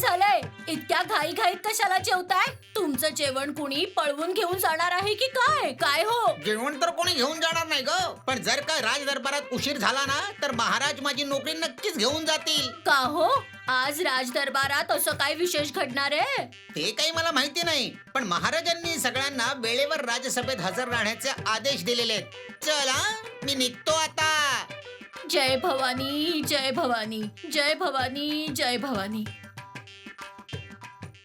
झालंय? इतक्या घाईघाईत कशाला जेवताय? तुमचं जेवण कुणी पळवून घेऊन जाणार आहे की काय? काय हो? जेवण तर कोणी घेऊन जाणार नाही ग, पण जर का राज दरबारात उशीर झाला ना तर महाराज माझी नोकरी नक्कीच घेऊन जातील. का हो? आज राज दरबारात असं काय विशेष घडणार आहे? ते काही मला माहिती नाही, पण महाराजांनी सगळ्यांना वेळेवर राजसभेत हजर राहण्याचे आदेश दिलेले आहेत. चला, मी निघतो आता. जय भवानी, जय भवानी, जय भवानी, जय भवानी.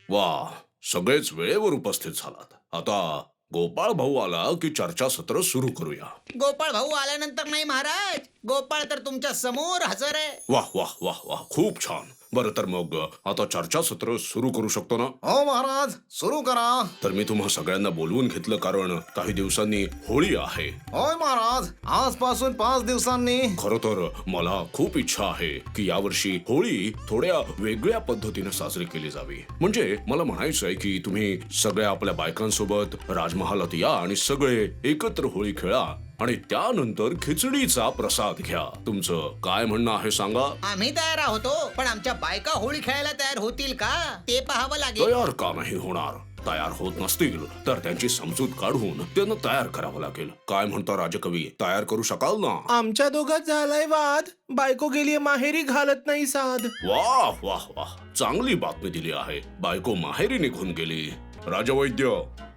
वा, सगळेच वेळेवर उपस्थित झालात. आता गोपाळ भाऊ आला की चर्चासत्र सुरू करूया. गोपाळ भाऊ आल्यानंतर नाही महाराज, गोपाळ तर तुमच्या समोर हजर आहे. वाह वाह वाह वाह, खूप छान. बरं, तर मग आता चर्चासत्र सुरू करू शकतो ना? हो महाराज, सुरू करा. तर मी तुम्हा सगळ्यांना बोलवून घेतलं कारण काही दिवसांनी होळी आहे. होय महाराज, आजपासून 5 दिवसांनी. खरं तर मला खूप इच्छा आहे की यावर्षी होळी थोड्या वेगळ्या पद्धतीने साजरी केली जावी. म्हणजे मला म्हणायचं आहे की तुम्ही सगळ्या आपल्या बायकांसोबत राजमहालात या आणि सगळे एकत्र होळी खेळा आणि त्यानंतर खिचडीचा प्रसाद घ्या. तुमचं काय म्हणणं आहे सांगा? आम्ही तयार आहोत, पण आमच्या बायका होळी खेळायला तयार होतील का ते पाहावं लागेल. तयार का नाही होणार? तयार होत नसतील तर त्यांची समजूत काढून त्यांना तयार करावं लागेल. काय म्हणता राजकवी, तयार करू शकाल ना? आमच्या दोघात झालाय वाद. बायको गेली माहेरी, घालत नाही साध. वाह वाह वाह, चांगली बातमी दिली आहे. बायको माहेरी निघून गेली. राजवैद्य,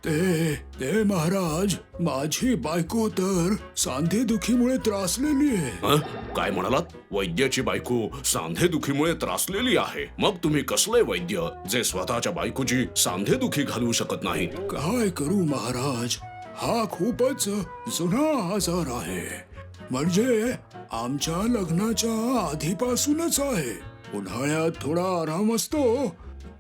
ते महाराज, माझी बायको तर सांधेदुखीमुळे त्रासलेली आहे. हं? काय म्हणालात? वैद्याची बायको सांधेदुखीमुळे त्रासलेली आहे. मग तुम्ही कसले वैद्य जे स्वतःच्या बायकोची सांधेदुखी घालवू शकत नाही? काय करू महाराज, हा खूपच जुना आजार आहे. म्हणजे आमच्या लग्नाच्या आधीपासूनच आहे. उन्हाळ्यात थोडा आराम असतो,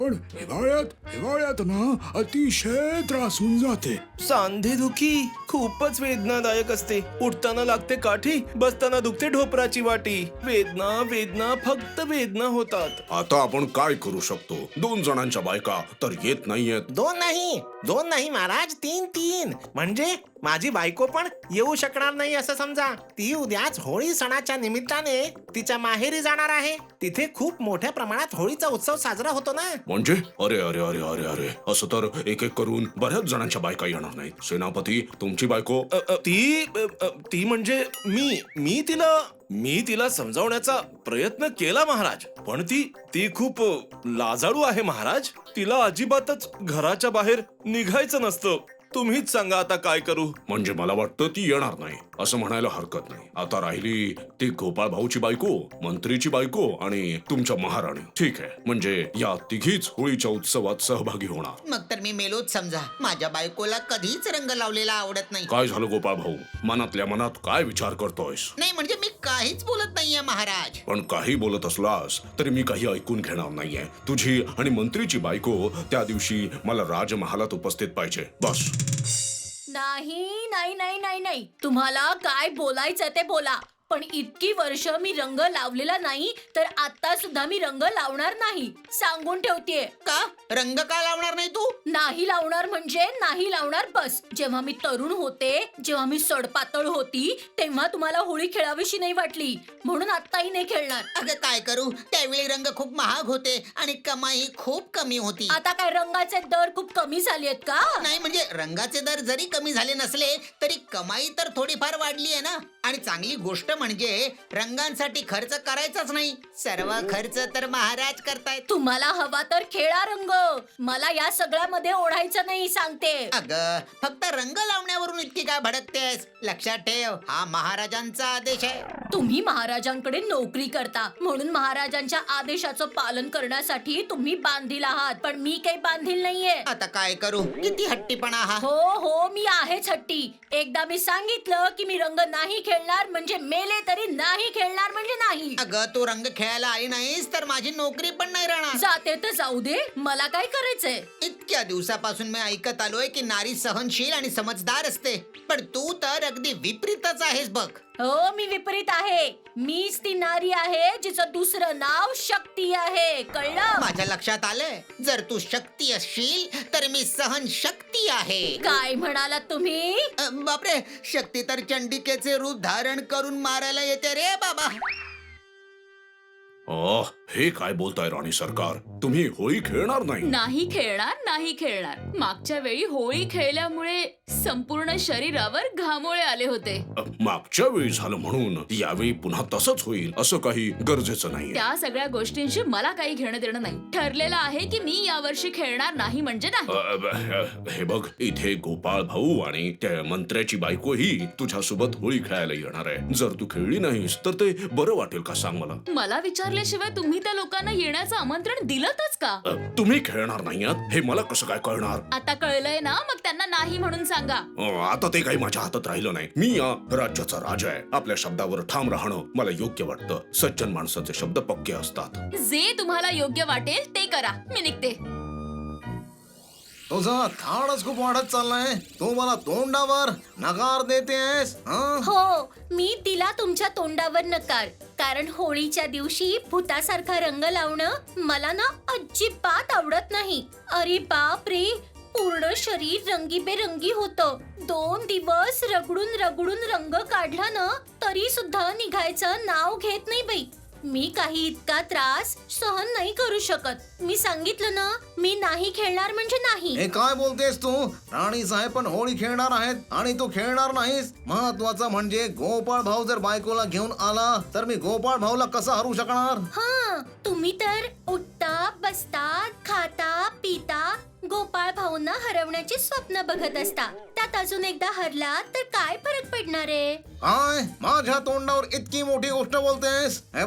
पण हिवाळ्यात ना अतिशय त्रास होऊन जाते. सांधेदुखी खूपच वेदनादायक असते. उठताना लागते काठी, बसताना दुखते ढोपराची वाटी. वेदना वेदना फक्त वेदना होतात. आता आपण काय करू शकतो? 2 जणांच्या बायका तर येत नाहीयेत. 2 नाही महाराज, 3. म्हणजे माझी बायको पण येऊ शकणार नाही असं समजा. ती उद्याच होळी सणाच्या निमित्ताने तिच्या माहेरी जाणार आहे. तिथे खूप मोठ्या प्रमाणात होळीचा उत्सव साजरा होतो ना. म्हणजे अरे अरे अरे अरे अरे, असं तर एक एक करून बऱ्याच जणांच्या बायका येणार नाहीत. सेनापती, तुमची बायको? ती म्हणजे मी तिला समजावण्याचा प्रयत्न केला महाराज, पण ती खूप लाजाळू आहे महाराज. तिला अजिबातच घराच्या बाहेर निघायचं नसतं. तुम्हीच सांगा आता काय करू. म्हणजे मला वाटतं ती येणार नाही असं म्हणायला हरकत नाही. आता राहिली ती गोपाळ भाऊची बायको, मंत्रीची बायको आणि तुमच्या महाराणी. ठीक आहे, म्हणजे या तिघीच होळीच्या उत्सवात सहभागी होणार. मग तर मी मेलोच समजा. माझ्या बायकोला कधीच रंग लावलेला आवडत नाही. काय झालं गोपाळ भाऊ, मनातल्या मनात काय विचार करतोयस? नाही म्हणजे मी काहीच बोलत नाहीये महाराज. पण काही बोलत असलास तरी मी काही ऐकून घेणार नाहीये. तुझी आणि मंत्रीची बायको त्या दिवशी मला राजमहालात उपस्थित पाहिजे, बस. नाही नाही नाही नाही नाही, तुम्हाला काय बोलायचं ते बोला. पण इतकी वर्ष मी रंग लावलेला नाही, तर आता सुद्धा मी रंग लावणार नाही, सांगून ठेवतेय. का रंग का लावणार नाही तू? नाही लावणार म्हणजे नाही लावणार, बस. जेव्हा मी तरुण होते, जेव्हा मी सडपातळ होती, तेव्हा तुम्हाला होळी खेळावीशी नाही वाटली, म्हणून आत्ताही नाही खेळणार. अगं काय करू, त्यावेळी रंग खूप महाग होते आणि कमाई खूप कमी होती. आता काय रंगाचे दर खूप कमी झाले आहेत का? नाही म्हणजे रंगाचे दर जरी कमी झाले नसले तरी कमाई तर थोडीफार वाढली आहे ना. आणि चांगली गोष्ट म्हणजे रंगांसाठी खर्च करायचाच नाही, सर्व खर्च तर महाराज करतायत. तुम्हाला हवा तर खेळा रंग, मला या सगळ्यामध्ये ओढायचं नाही, सांगते. अगं फक्त रंग लावण्यावरून इतकी काय भडकतेस? लक्षात ठेव, हा महाराजांचा आदेश आहे. तुम्ही महाराजांकडे नोकरी करता, म्हणून महाराजांच्या आदेशाचं पालन करण्यासाठी तुम्ही बांधील आहात, पण मी काही बांधील नाहीये. आता काय करू, किती हट्टीपणा हा. हो, मी आहेच हट्टी. एकदा मी सांगितलं की मी रंग नाही खेळणार म्हणजे मेले तरी नाही खेळणार म्हणजे नाही. अगं तू रंग खेळायला आली नाहीस तर माझी नोकरी पण नाही राहणार. जाते तर जाऊ दे, मला काय करायचंय. इतक्या दिवसापासून मी ऐकत आलोय की नारी सहनशील आणि समजदार असते, पण तू तर अगदी विपरीतच आहेस बघ. हो, मी विपरीत आहे. मीच ती नारी आहे जिचं दुसरं नाव शक्ती आहे, कळलं? माझ्या लक्षात आलंय, जर तू शक्ती असशील तर मी सहन शक्ती आहे. काय म्हणालात तुम्ही? बापरे, शक्ती तर चंडिकेचे रूप धारण करून मारायला येते रे बाबा. हे काय बोलताय राणी सरकार, तुम्ही होळी खेळणार नाही? नाही खेळणार. मागच्या वेळी होळी खेळल्यामुळे संपूर्ण शरीरावर घामोळे आले होते. मागच्या वेळी झालं म्हणून यावेळी पुन्हा तसंच होईल असं काही गरजेचं नाही. त्या सगळ्या गोष्टींशी मला काही घेणं देणं नाही. ठरलेलं आहे की मी यावर्षी खेळणार नाही म्हणजे नाही. हे बघ, इथे गोपाळ भाऊ आणि त्या मंत्र्याची बायको ही तुझ्यासोबत होळी खेळायला येणार आहे. जर तू खेळली नाहीस तर ते बरं वाटेल का सांग मला? मला विचारल्याशिवाय तुम्ही त्या लोकांना येण्याचं आमंत्रण दिलंतच का? तुम्ही खेळणार नाही आहात हे मला कसं काय कळणार? आता कळलंय ना, मग त्यांना नाही म्हणून सांगा. आता ते काही माझ्या हातात राहिलं नाही. मी या राज्याचा राजा आहे. आपल्या शब्दावर ठाम राहणं मला योग्य वाटतं. सज्जन माणसाचे शब्द पक्के असतात. जे तुम्हाला योग्य वाटेल ते करा. मी निघते. तुझा थाडच खूप वाढत चाललाय. तू मला तोंडावर नकार देतेस हं? हो, मी दिला तुमच्या तोंडावर नकार. कारण होळीच्या दिवशी भूतासारखा रंग लावणं मला ना अजिबात आवडत नाही. अरे बाप रे, पूर्ण शरीर रंगीबेरंगी होतं. 2 दिवस रगडून रगडून रंग काढला ना तरी सुद्धा निघायचं नाव घेत नाही बाई. मी काही इतका त्रास सहन नाही करू शकत. मी सांगितलं ना, मी नाही खेळणार म्हणजे नाही. हे काय बोलतेस तू? राणी साहेब पण होळी खेळणार आहेत आणि तू खेळणार नाहीस. महत्वाचं म्हणजे गोपाळ भाऊ जर बायकोला घेऊन आला तर मी गोपाळ भाऊला कसा हरू शकणार? हा, तुम्ही तर उठता बसता खाता पिता गोपाळ भाऊंना हरवण्याची स्वप्न बघत असता. त्यात अजून एकदा हरला तर काय फरक पडणार आहे? काय माझ्या तोंडावर इतकी मोठी गोष्ट बोलतेस? हे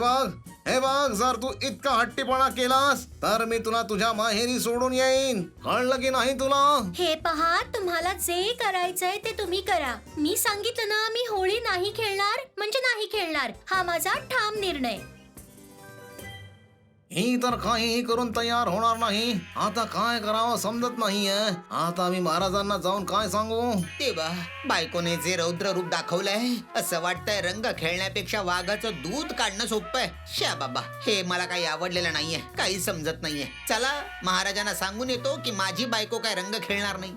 बघ, जर तू इतका हट्टीपणा केलास तर मी तुला तुझ्या माहेरी सोडून येईन. कळलं की नाही तुला? हे पहा, तुम्हाला जे करायचंय ते तुम्ही करा. मी सांगितलं ना, मी होळी नाही खेळणार म्हणजे नाही खेळणार. हा माझा ठाम निर्णय. ही तर काहीही करून तयार होणार नाही. आता काय करावं समजत नाहीये. आता मी महाराजांना जाऊन काय सांगू? तेव्हा बायकोने जे रौद्र रूप दाखवलंय, असं वाटतंय रंग खेळण्यापेक्षा वाघाचं दूध काढणं सोपं आहे. श्या बाबा, हे मला काही आवडलेलं नाहीये. काही समजत नाहीये. चला महाराजांना सांगून येतो की माझी बायको काय रंग खेळणार नाही.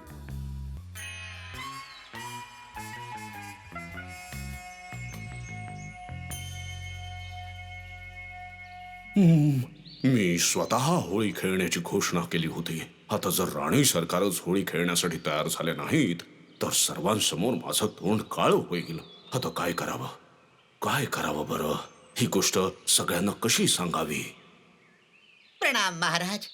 मी स्वतः होळी खेळण्याची घोषणा केली होती. आता जर राणी सरकारच होळी खेळण्यासाठी तयार झाले नाहीत तर सर्वांसमोर माझं तोंड काळ होईल. आता काय करावं बरं? ही गोष्ट सगळ्यांना कशी सांगावी? प्रणाम महाराज.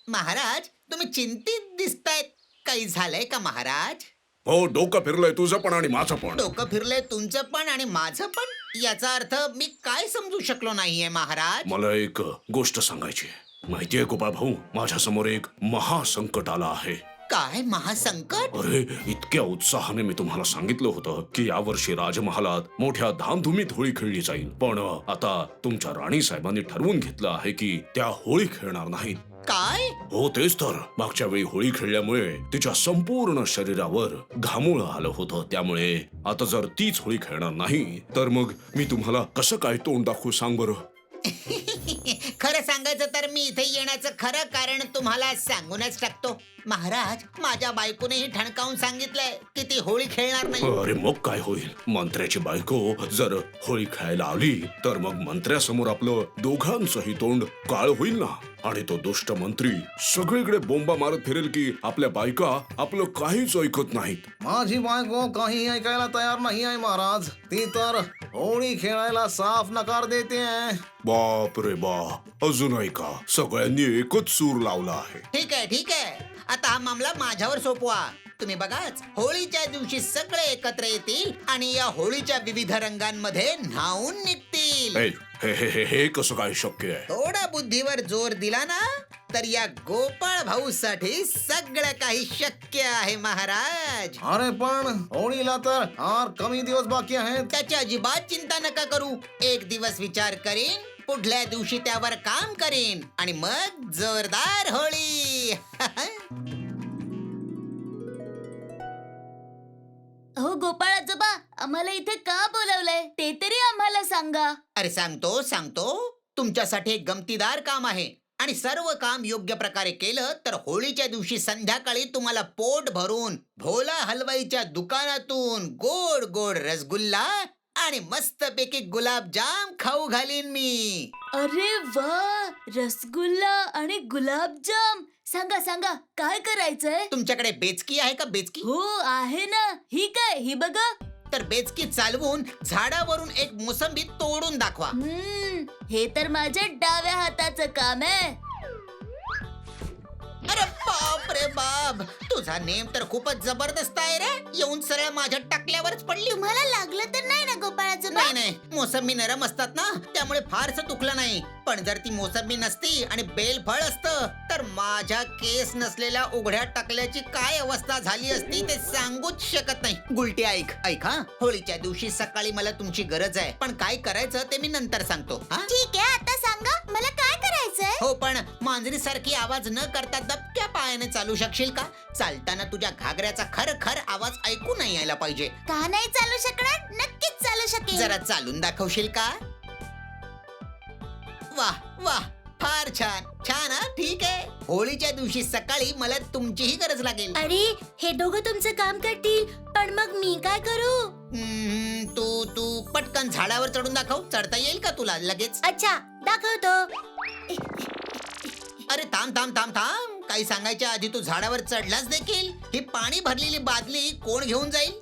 महाराज, तुम्ही चिंतित दिसतायत. काही झालंय का महाराज? हो, डोकं फिरलंय तुझं पण आणि माझं पण. डोकं फिरलंय तुमचं पण आणि माझं पण? याचा अर्थ मी काय समजू शकलो नाहीये महाराज. मला एक गोष्ट सांगायची आहे. माहितीये गोपाळ भाऊ, माझ्या समोर एक महासंकट आलं आहे. काय महासंकट? अरे, इतक्या उत्साहाने मी तुम्हाला सांगितलं होतं की यावर्षी राजमहालात मोठ्या धामधुमीत होळी खेळली जाईल. पण आता तुमच्या राणी साहेबांनी ठरवून घेतलं आहे की त्या होळी खेळणार नाहीत. काय? हो, तेच तर. मागच्या वेळी होळी खेळल्यामुळे तिच्या संपूर्ण शरीरावर घामोळं आलं होतं. त्यामुळे आता जर तीच होळी खेळणार नाही तर मग मी तुम्हाला कसं काय तोंड दाखवू सांग बरं? खरं सांगायचं तर मी इथे येण्याचं खरं कारण तुम्हाला सांगूनच टाकतो. महाराज, माझ्या बायकोनेही ठणकावून सांगितलंय की ती होळी खेळणार नाही. अरे मग काय होईल? मंत्र्याची बायको जर होळी खेळायला आली तर मग मंत्र्यासमोर आपलं दोघांचंही तोंड काळ होईल ना. आणि तो दुष्ट मंत्री सगळीकडे बोंबा मारत फिरेल की आपल्या बायका आपलं काहीच ऐकत नाहीत. माझी बायको काही ऐकायला तयार नाही आहे महाराज. ती तर होळी खेळायला साफ नकार देते. बाप रे बाप, अजून ऐका, सगळ्यांनी एकच सूर लावला आहे. ठीक आहे. आता हा मामला माझ्यावर सोपवा. तुम्ही बघाच, होळीच्या दिवशी सगळे एकत्र येतील आणि या होळीच्या विविध रंगांमध्ये न्हाऊन निघतील. हे कसं काय शक्य आहे? थोडा बुद्धीवर जोर दिला ना तर या गोपाळ भाऊ साठी सगळं काही शक्य आहे महाराज. अरे पण होळीला तर फार कमी दिवस बाकी आहेत. त्याची अजिबात चिंता नका करू. एक दिवस विचार करीन, पुढल्या दिवशी त्यावर काम करीन आणि मग जोरदार होळी. हो गोपाळ आजोबा, आम्हाला इथे का बोलवलंय ते तरी आम्हाला सांगा. अरे सांगतो. तुमच्यासाठी एक गमतीदार काम आहे आणि सर्व काम योग्य प्रकारे केलं तर होळीच्या दिवशी संध्याकाळी तुम्हाला पोट भरून भोला हलवाईच्या दुकानातून गोड गोड रसगुल्ला आणि मस्तपैकी गुलाबजाम खाऊ घालीन मी. अरे वा, रसगुल्ला आणि गुलाबजाम. सांगा सांगा, काय करायचंय? तुमच्याकडे बेचकी आहे का बेचकी? हो आहे ना. ही काय, ही बघा. तर बेचकी चालवून झाडावरून एक मोसंबी तोडून दाखवा. हे तर माझ्या डाव्या हाताचं काम आहे. अरे बाप रे बाप, तुझा नेम तर खूपच जबरदस्त आहे रे. येऊन सरळ माझ्या टाकल्यावरच पडली. तुम्हाला लागलं तर नाही ना गोपाळाचं नाही नाही, मोसंबी नरम असतात ना, त्यामुळे फारसं दुखलं नाही. पण जर ती मोसंबी नसती आणि बेल फळ असतं तर माझ्या केस नसलेल्या उघड्या टाकल्याची काय अवस्था झाली असती ते सांगूच शकत नाही. गुलटी ऐक ऐक हा, होळीच्या दिवशी सकाळी मला तुमची गरज आहे, पण काय करायचं ते मी नंतर सांगतो. हा ठीक आहे, आता सांगा मला काय करायचंय. हो, पण मांजरी सारखी आवाज न करता दबक्या पायाने चालू शकशील का? चालताना तुझ्या घागऱ्याचा खर खर आवाज ऐकू नाही यायला पाहिजे. का नाही चालू शकणार? नक्कीच चालू शकेल. जरा चालून दाखवशील का? वाह वाह, फार छान छान. हा ठीक आहे, होळीच्या दिवशी सकाळी मला तुमचीही गरज लागेल. अरे हे दोघं तुमचं काम करतील, पण मग मी काय करू? तू तू पटकन झाडावर चढून दाखव. चढता येईल का तुला लगेच? अच्छा, दाखवतो. अरे थांब थांब थांब थांब, काही सांगायच्या आधी तू झाडावर चढलाच देखील. ही पाणी भरलेली बादली कोण घेऊन जाईल?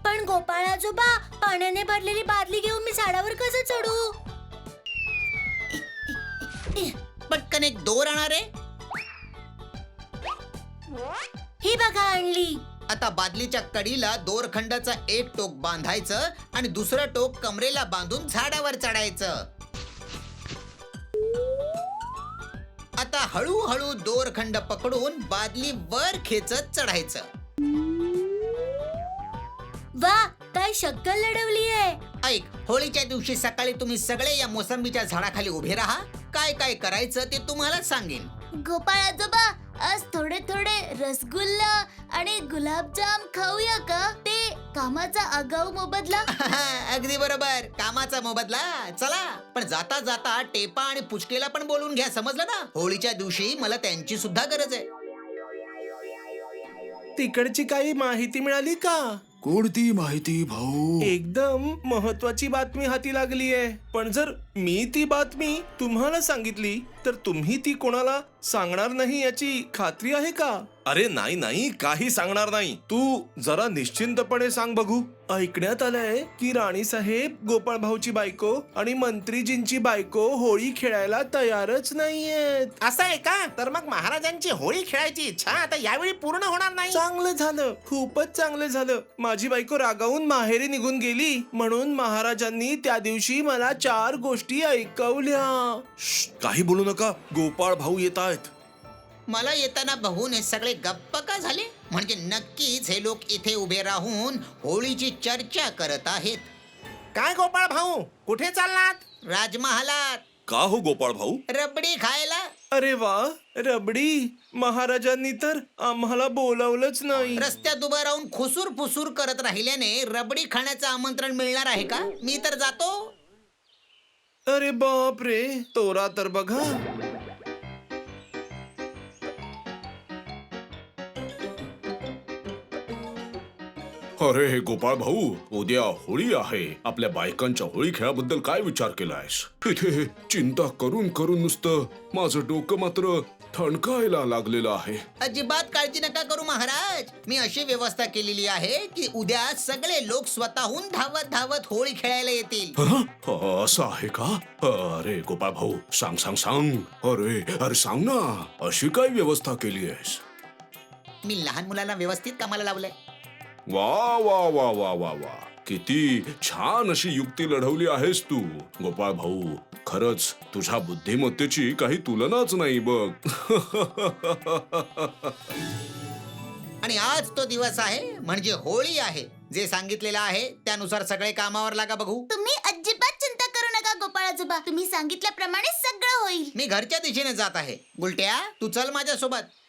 पण गोपाळ आजोबा, पाण्याने भरलेली बादली घेऊन मी झाडावर कसं चढू? पटकन एक दोर आणा रे. ही बघा आणली. आता बादलीच्या कडीला दोरखंडाचा एक टोक बांधायचं आणि दुसरं टोक कमरेला बांधून झाडावर चढायचं. आता हळूहळू दोरखंड पकडून बादली वर खेचत चढायचं. वा, काय शक्कल लढवली आहे. ऐक, होळीच्या दिवशी सकाळी तुम्ही सगळे या मोसंबीच्या झाडाखाली उभे राहा. काय काय करायचं ते तुम्हाला सांगेन. गोपाळ आजोबा, आज थोडे थोडे रसगुल्ला आणि गुलाबजाम खाऊया का? ते कामाचा आगाऊ मोबदला. अगदी बरोबर, कामाचा मोबदला. चला, पण जाता जाता टेपा आणि पुचकेला पण बोलून घ्या, समजलं ना? होळीच्या दिवशी मला त्यांची सुद्धा गरज आहे. तिकडची काही माहिती मिळाली का? कोणती माहिती भाऊ? एकदम महत्वाची बातमी हाती लागली आहे. पण जर मी ती बातमी तुम्हाला सांगितली तर तुम्ही ती कोणाला सांगणार नाही याची खात्री आहे का? अरे नाही नाही, काही सांगणार नाही. तू जरा निश्चिंतपणे सांग बघू. ऐकण्यात आलंय की राणी साहेब, गोपाळ भाऊची बायको आणि मंत्रीजींची बायको होळी खेळायला तयारच नाहीयेत. असं आहे का? तर मग महाराजांची होळी खेळायची इच्छा आता यावेळी पूर्ण होणार नाही. चांगलं झालं, खूपच चांगलं झालं. माझी बायको रागावून माहेरी निघून गेली म्हणून महाराजांनी त्या दिवशी मला 4 गोष्टी ऐकवल्या. काही बोलू नका, गोपाळ भाऊ येत आहेत. मला येताना बघून हे सगळे गप्प का झाले? म्हणजे नक्कीच हे लोक इथे उभे राहून होळीची चर्चा करत आहेत. काय गोपाळ भाऊ, कुठे चाललात? राजमहालात का हो गोपाळ भाऊ? रबडी खायला. अरे वा, रबडी. महाराजांनी तर आम्हाला बोलावलंच नाही. रस्त्यात उभं राहून खुसूर फुसूर करत राहिल्याने रबडी खाण्याचं आमंत्रण मिळणार आहे का? मी तर जातो. अरे बाप रे, तोरा तर बघा. अरे गोपाळ भाऊ, उद्या होळी आहे. आपल्या बायकांच्या होळी खेळाबद्दल काय विचार केलायस? इथे चिंता करून करून नुसतं माझं डोकं मात्र ठणकायला लागलेलं आहे. अजिबात काळजी नका करू महाराज. मी अशी व्यवस्था केलेली आहे की उद्या सगळे लोक स्वतःहून धावत धावत होळी खेळायला येतील. असं आहे का? अरे गोपाळ भाऊ, सांग सांग सांग. अरे सांग ना, अशी काय व्यवस्था केली आहेस? मी लहान मुलांना व्यवस्थित कामाला लावलंय. वा वा वा वा वा वा, किती छान अशी युक्ती लढवली आहेस तू गोपाळ भाऊ. खरंच तुझ्या बुद्धिमत्तेची काही तुलनाच नाही बघ. आणि आज तो दिवस आहे म्हणजे होळी आहे. जे सांगितलेलं आहे त्यानुसार सगळे कामावर लागा बघू. तुम्ही अजिबात चिंता करू नका गोपाळ आजोबा, तुम्ही सांगितल्याप्रमाणे सगळं होईल. मी घरच्या दिशेने जात आहे. गुलट्या, तू चल माझ्या सोबत.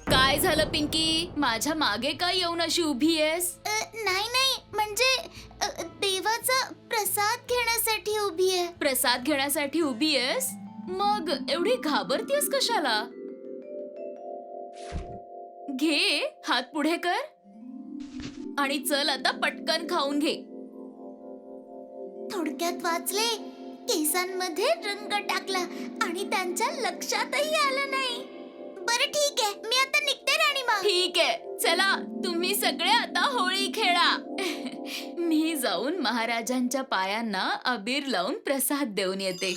काय झालं पिंकी? माझ्या मागे काय येऊन अशी उभी आहेस? नाही नाही, म्हणजे देवाचा प्रसाद घेण्यासाठी उभी आहे. प्रसाद घेण्यासाठी उभी आहेस? मग एवढी घाबरतीयस कशाला? घे, हात पुढे कर आणि चल आता पटकन खाऊन घे. थोडक्यात वाचले, केसांमध्ये रंग टाकला आणि त्यांच्या लक्षातही आलं नाही. बरं ठीक आहे, मी आता निघते राणीमा. ठीक आहे, चला तुम्ही सगळे आता होळी खेळा. मी जाऊन महाराजांच्या पायांना अबीर लावून प्रसाद देऊन येते.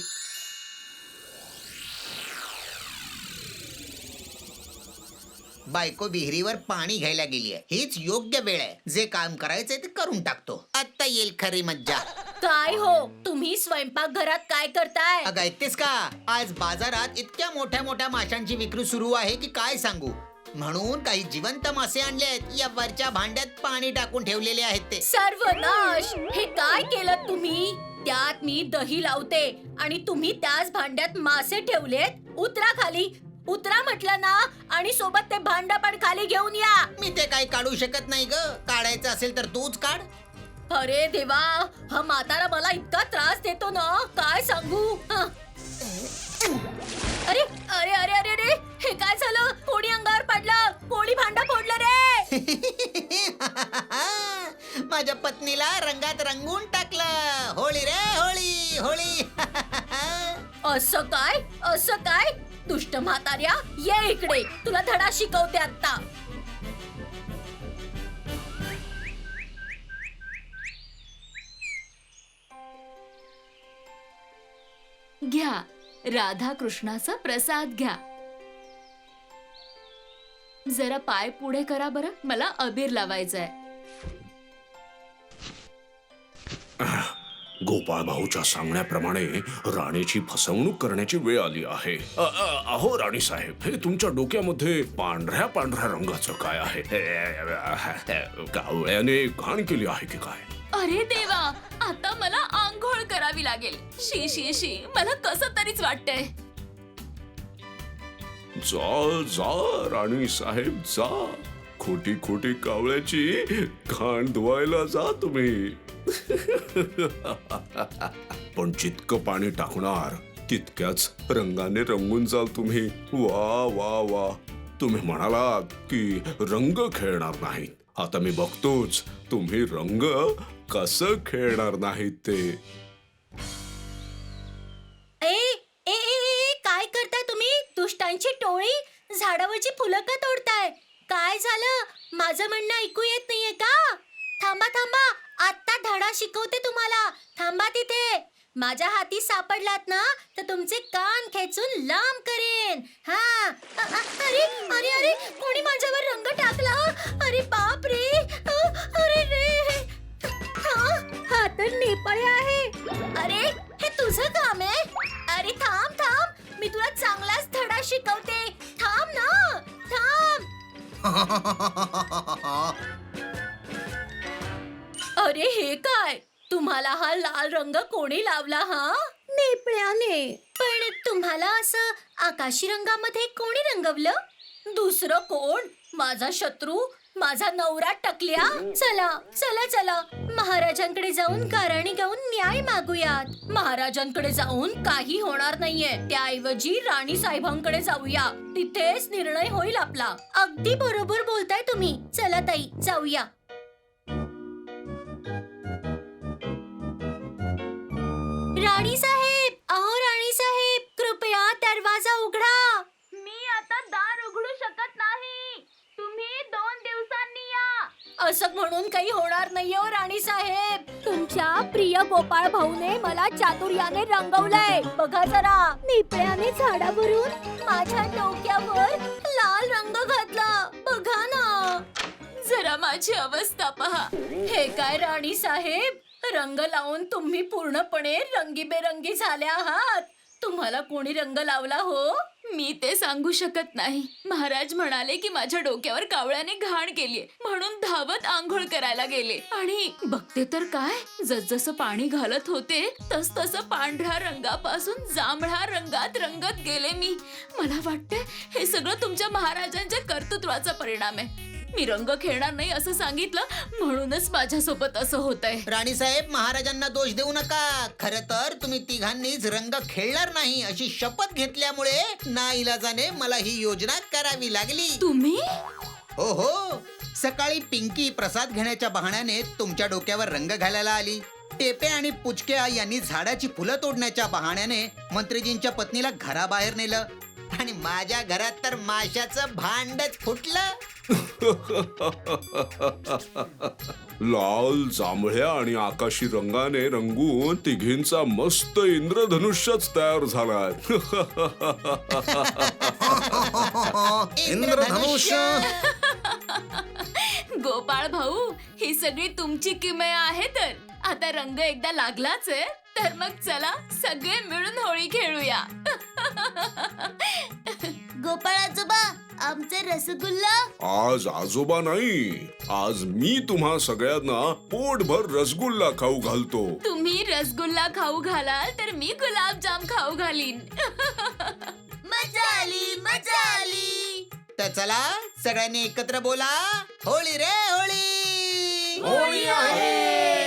बायको विहिरीवर पाणी घ्यायला गेली आहे. हीच योग्य वेळ आहे. जे काम करायचंय ते करून टाकतो. आता येईल खरी मज्जा. काय हो, तुम्ही स्वयंपाकघरात काय करताय? अगं ऐकतेस का, आज बाजारात इतक्या मोठ्या मोठ्या माशांची विक्री सुरू आहे की काय सांगू. म्हणून काही जिवंत मासे आणले आहेत. या वरच्या भांड्यात पाणी टाकून ठेवलेले आहेत ते. सर्वनाश, हे काय केलं तुम्ही? त्यात मी दही लावते आणि तुम्ही त्याच भांड्यात मासे ठेवलेत. उतरा खाली, उतरा म्हटलं ना, आणि सोबत ते भांड पण खाली घेऊन या. मी ते काही काढू शकत नाही ग. काढायचं असेल तर तूच काढ. अरे देवा, हा म्हातारा मला इतका त्रास देतो ना, काय सांगू. हं. अरे अरे अरे अरे अरे, हे काय झालं? कोणी अंगावर पडलं? कोणी भांडं फोडलं रे? माझ्या पत्नीला रंगात रंगून टाकलं. होळी रे होळी होळी. असं काय? असं काय? दुष्ट म्हाताऱ्या, ये इकडे, तुला धडा शिकवते आता. घ्या, राधा कृष्णाचा प्रसाद घ्या. जरा पाय पुढे करा बरं, मला अबीर लावायचंय. गोपाळ भाऊच्या सांगण्याप्रमाणे राणीची फसवणूक करण्याची वेळ आली आहे. अहो राणी साहेब, हे तुमच्या डोक्यामध्ये पांढऱ्या पांढऱ्या रंगाचं काय आहे? कावळ्याने घाण केली आहे की काय? अरे देवा, आता मला आंघोळ करावी लागेल. शी शी शी, मला कसं तरीच वाटतंय. जा जा राणी साहेब जा. खोटी खोटी कावळ्याची घाण धुवायला जा तुम्ही. पण जितकं पाणी टाकणार तितक्याच रंगाने रंगून जाल तुम्ही. वा वा वा. तुम्ही म्हणालात की रंग खेळणार नाहीत. आता मी बघतोच तुम्ही रंग कसं खेळणार नाहीत ते. ए ए ए, काय करताय तुम्ही? दुष्टांची टोळी, झाडावरची फुलं का तोडताय? काय झालं? माझं म्हणणं ऐकू येत नाहीये का? थांबा थांबा, आता धडा शिकवते तुम्हाला. थांबा तिथे. माझ्या हाती सापडलात ना तर तुमचे कान खेचून लांब करेन. हा. अरे अरे अरे, कोणी माझ्यावर रंग टाकला? अरे बाप रे. अरे रे. हा तर नेपाळी आहे. अरे, हे तुझं काम आहे? अरे थांब थांब, मी तुला चांगलाच धडा शिकवते. थांब ना, थांब. अरे हे काय? तुम्हाला हा लाल रंग कोणी लावला? हा, नेपळ्याने. पण तुम्हाला असं आकाशी रंगामध्ये कोणी रंगवलं? दुसरं कोण? माझा शत्रू, माझा नवरा टकल्या. चला चला चला, महाराजांकडे जाऊन गाराणी गाऊन न्याय मागूयात. महाराजांकडे जाऊन काही होणार नाहीये. त्याऐवजी राणी साहेबांकडे जाऊया. तिथेच निर्णय होईल आपला. अगदी बरोबर बोलताय तुम्ही. चला ताई, जाऊया. राणी साहेब, अहो राणी साहेब, कृपया दरवाजा उघडा. मी आता दार उघडू शकत नाही. तुम्ही 2 दिवसांनी या. असं म्हणून काही होणार नाहीये हो राणी साहेब. तुमच्या प्रिय गोपाळ भाऊने मला चातुर्याने रंगवलंय. बघा जरा, निपळ्याने झाडावरून माझ्या डोक्यावर लाल रंग घातला. बघा ना. जरा माझी अवस्था पहा. हे काय राणी साहेब, रंग लावून तुम्ही पूर्णपणे रंगीबेरंगी झाल्या आहात. तुम्हाला कोणी रंग लावला हो? मी ते सांगू शकत नाही. महाराज म्हणाले की माझ्या डोक्यावर कावळ्याने घाण केलीये, म्हणून धावत आंघोळ करायला गेले. आणि बघते तर काय, जसजसं पाणी घालत होते तस तसं पांढऱ्या रंगापासून जांभळ्या रंगात रंगत गेले मी. मला वाटते हे सगळं तुमच्या महाराजांच्या कर्तृत्वाचा परिणाम आहे. मी रंग खेळणार नाही असं सांगितलं म्हणूनच माझ्यासोबत असं होतंय. राणी साहेब, महाराजांना दोष देऊ नका. खर तर तुम्ही तिघांनीच रंग खेळणार नाही अशी शपथ घेतल्यामुळे नाईलाजाने मला ही योजना करावी लागली. तुम्ही हो हो, सकाळी पिंकी प्रसाद घेण्याच्या बहाण्याने तुमच्या डोक्यावर रंग घालायला आली. टेपे आणि पुचक्या यांनी झाडाची फुलं तोडण्याच्या बहाण्याने मंत्रीजींच्या पत्नीला घराबाहेर नेलं आणि माझ्या घरात तर माशाचं भांडच फुटलं. लाल, जांभळ्या आणि आकाशी रंगाने रंगून तिघींचा मस्त इंद्रधनुष्यच तयार झालाय. इंद्रधनुष्य. गोपाळ भाऊ, ही सगळी तुमची किमया आहे. तर आता रंग एकदा लागलाच आहे तर मग चला सगळे मिळून होळी खेळूया. गोपाळ आजोबा, आमचे रसगुल्ला. आज आजोबा नाही, आज मी तुम्हा सगळ्यांना पोटभर रसगुल्ला खाऊ घालतो. तुम्ही रसगुल्ला खाऊ घालाल तर मी गुलाबजाम खाऊ घालीन. मजा आली, मजा आली. तर चला सगळ्यांनी एकत्र बोला, होळी रे होळी. होळी आहे.